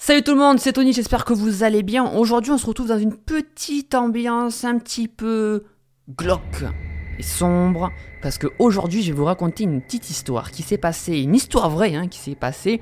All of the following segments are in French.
Salut tout le monde, c'est Tony, j'espère que vous allez bien. Aujourd'hui on se retrouve dans une petite ambiance un petit peu glauque et sombre. Parce qu'aujourd'hui je vais vous raconter une petite histoire qui s'est passée, une histoire vraie qui s'est passée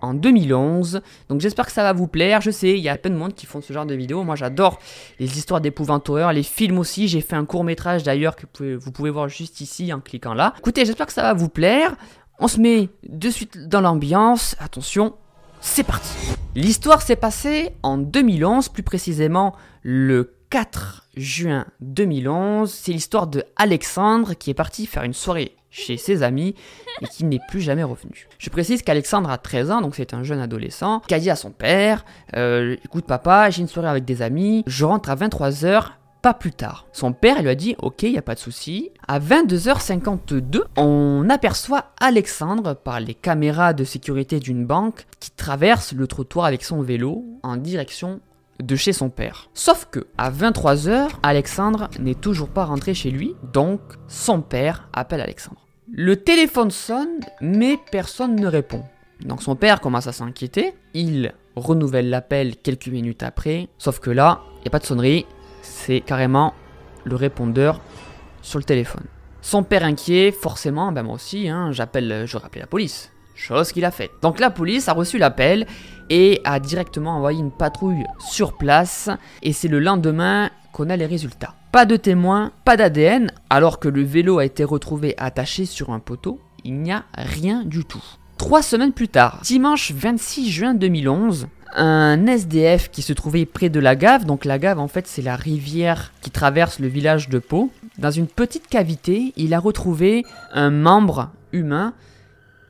en 2011. Donc j'espère que ça va vous plaire. Je sais, il y a plein de monde qui font ce genre de vidéos. Moi j'adore les histoires d'épouvanteur, les films aussi. J'ai fait un court métrage d'ailleurs que vous pouvez voir juste ici en cliquant là. Écoutez, j'espère que ça va vous plaire. On se met de suite dans l'ambiance. Attention, c'est parti. L'histoire s'est passée en 2011, plus précisément le 4 juin 2011. C'est l'histoire de Alexandre qui est parti faire une soirée chez ses amis et qui n'est plus jamais revenu. Je précise qu'Alexandre a 13 ans, donc c'est un jeune adolescent, qui a dit à son père écoute papa, j'ai une soirée avec des amis, je rentre à 23 h, pas plus tard. Son père lui a dit ok, il n'y a pas de souci. À 22 h 52, on aperçoit Alexandre par les caméras de sécurité d'une banque qui traverse le trottoir avec son vélo en direction de chez son père. Sauf que à 23 h, Alexandre n'est toujours pas rentré chez lui, donc son père appelle Alexandre. Le téléphone sonne, mais personne ne répond. Donc son père commence à s'inquiéter, il renouvelle l'appel quelques minutes après, sauf que là, il n'y a pas de sonnerie, c'est carrément le répondeur sur le téléphone. Son père inquiet, forcément, ben moi aussi, je rappelle la police. Chose qu'il a faite. Donc la police a reçu l'appel et a directement envoyé une patrouille sur place. Et c'est le lendemain qu'on a les résultats. Pas de témoins, pas d'ADN, alors que le vélo a été retrouvé attaché sur un poteau. Il n'y a rien du tout. 3 semaines plus tard, dimanche 26 juin 2011, un SDF qui se trouvait près de la Gave, donc la Gave en fait c'est la rivière qui traverse le village de Pau, dans une petite cavité, il a retrouvé un membre humain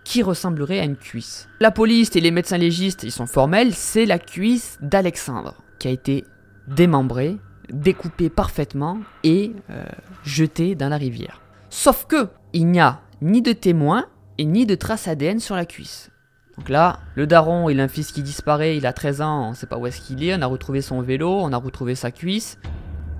qui ressemblerait à une cuisse. La police et les médecins légistes, ils sont formels, c'est la cuisse d'Alexandre qui a été démembrée, découpée parfaitement et jetée dans la rivière. Sauf que il n'y a ni de témoins et ni de traces ADN sur la cuisse. Donc là, le daron, il a un fils qui disparaît, il a 13 ans, on ne sait pas où est-ce qu'il est, on a retrouvé son vélo, on a retrouvé sa cuisse.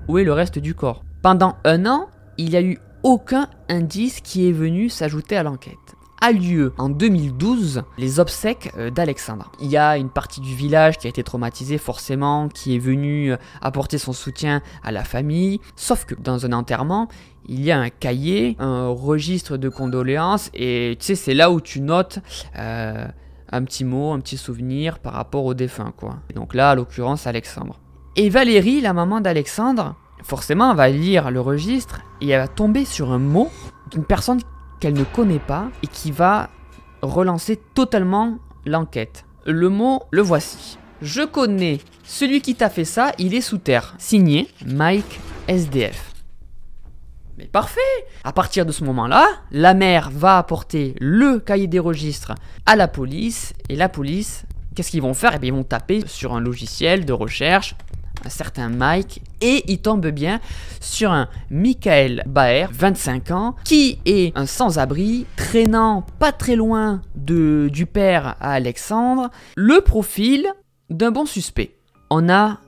Où est le reste du corps? Pendant 1 an, il n'y a eu aucun indice qui est venu s'ajouter à l'enquête. A lieu en 2012 les obsèques d'Alexandre. Il y a une partie du village qui a été traumatisée forcément, qui est venue apporter son soutien à la famille. Sauf que dans un enterrement, il y a un cahier, un registre de condoléances et tu sais c'est là où tu notes un petit mot, un petit souvenir par rapport au défunt quoi. Et donc là, à l'occurrence, Alexandre. Et Valérie, la maman d'Alexandre, forcément, elle va lire le registre et elle va tomber sur un mot d'une personne qu'elle ne connaît pas et qui va relancer totalement l'enquête. Le mot, le voici. Je connais celui qui t'a fait ça, il est sous terre. Signé Mike SDF. Mais parfait! À partir de ce moment-là, la mère va apporter le cahier des registres à la police. Et la police, qu'est-ce qu'ils vont faire? Eh bien, ils vont taper sur un logiciel de recherche, un certain Mike, et ils tombent bien sur un Michael Baer, 25 ans, qui est un sans-abri, traînant pas très loin du père à Alexandre, le profil d'un bon suspect. On a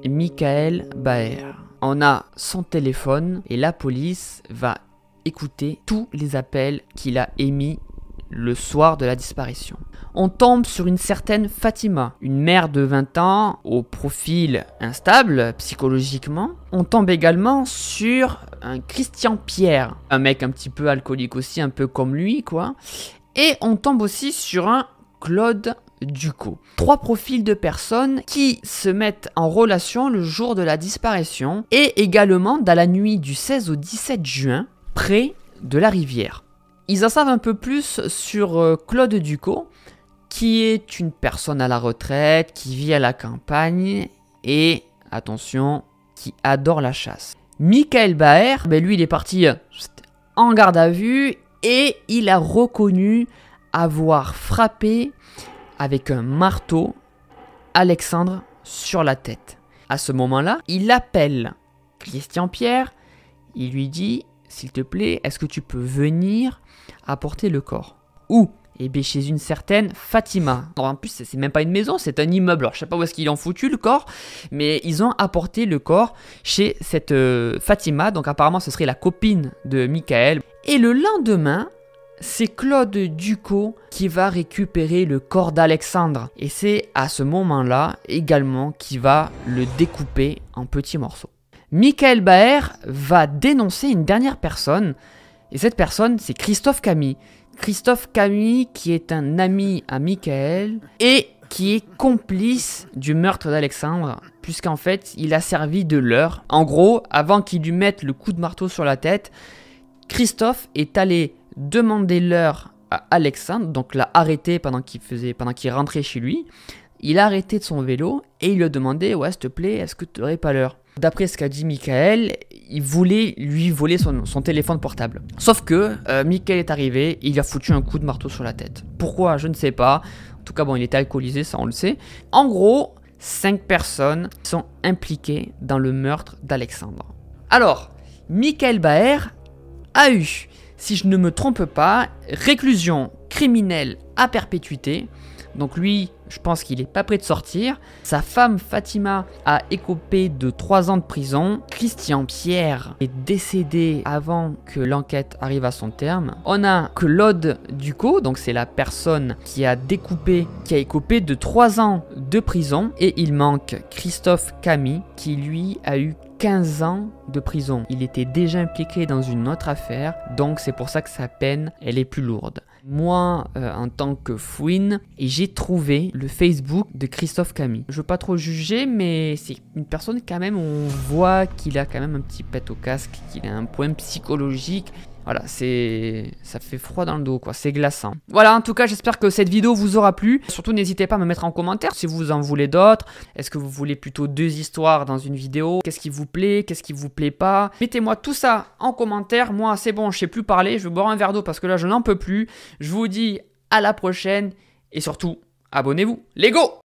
Michael Baer. On a son téléphone et la police va écouter tous les appels qu'il a émis le soir de la disparition. On tombe sur une certaine Fatima, une mère de 20 ans au profil instable psychologiquement. On tombe également sur un Christian Pierre, un mec un petit peu alcoolique aussi, un peu comme lui quoi. Et on tombe aussi sur un Claude Ducot. 3 profils de personnes qui se mettent en relation le jour de la disparition et également dans la nuit du 16 au 17 juin près de la rivière. Ils en savent un peu plus sur Claude Ducot, qui est une personne à la retraite, qui vit à la campagne et, attention, qui adore la chasse. Michael Baer, lui il est parti en garde à vue et il a reconnu avoir frappé avec un marteau Alexandre sur la tête. À ce moment-là, il appelle Christian Pierre, il lui dit « S'il te plaît, est-ce que tu peux venir apporter le corps ?» Où? Eh bien chez une certaine Fatima. Alors, en plus, c'est même pas une maison, c'est un immeuble. Alors je sais pas où est-ce qu'ils l'ont foutu le corps, mais ils ont apporté le corps chez cette Fatima. Donc apparemment ce serait la copine de Michael. Et le lendemain, c'est Claude Ducos qui va récupérer le corps d'Alexandre. Et c'est à ce moment-là également qu'il va le découper en petits morceaux. Michael Baer va dénoncer une dernière personne. Et cette personne, c'est Christophe Camille. Christophe Camille qui est un ami à Michael et qui est complice du meurtre d'Alexandre, puisqu'en fait, il a servi de leurre. En gros, avant qu'il lui mette le coup de marteau sur la tête, Christophe est allé demander l'heure à Alexandre, donc l'a arrêté pendant qu'il rentrait chez lui. Il a arrêté de son vélo et il lui a demandé « Ouais, s'il te plaît, est-ce que tu n'aurais pas l'heure ?» D'après ce qu'a dit Michael, il voulait lui voler son téléphone portable. Sauf que Michael est arrivé, il lui a foutu un coup de marteau sur la tête. Pourquoi? Je ne sais pas. En tout cas, bon, il était alcoolisé, ça on le sait. En gros, 5 personnes sont impliquées dans le meurtre d'Alexandre. Alors, Michael Baer a eu, si je ne me trompe pas, réclusion criminelle à perpétuité. Donc lui, je pense qu'il n'est pas prêt de sortir. Sa femme Fatima a écopé de 3 ans de prison. Christian Pierre est décédé avant que l'enquête arrive à son terme. On a Claude Ducos, donc c'est la personne qui a découpé, qui a écopé de 3 ans de prison. Et il manque Christophe Camille qui lui a eu 15 ans de prison. Il était déjà impliqué dans une autre affaire, donc c'est pour ça que sa peine, elle est plus lourde. Moi, en tant que fouine, j'ai trouvé le Facebook de Christophe Camille. Je veux pas trop juger, mais c'est une personne quand même, on voit qu'il a quand même un petit pet au casque, qu'il a un point psychologique. Voilà, ça fait froid dans le dos, quoi. C'est glaçant. Voilà, en tout cas, j'espère que cette vidéo vous aura plu. Surtout, n'hésitez pas à me mettre en commentaire si vous en voulez d'autres. Est-ce que vous voulez plutôt 2 histoires dans une vidéo? Qu'est-ce qui vous plaît? Qu'est-ce qui vous plaît pas? Mettez-moi tout ça en commentaire. Moi, c'est bon, je sais plus parler. Je vais boire un verre d'eau parce que là, je n'en peux plus. Je vous dis à la prochaine. Et surtout, abonnez-vous. Let's go!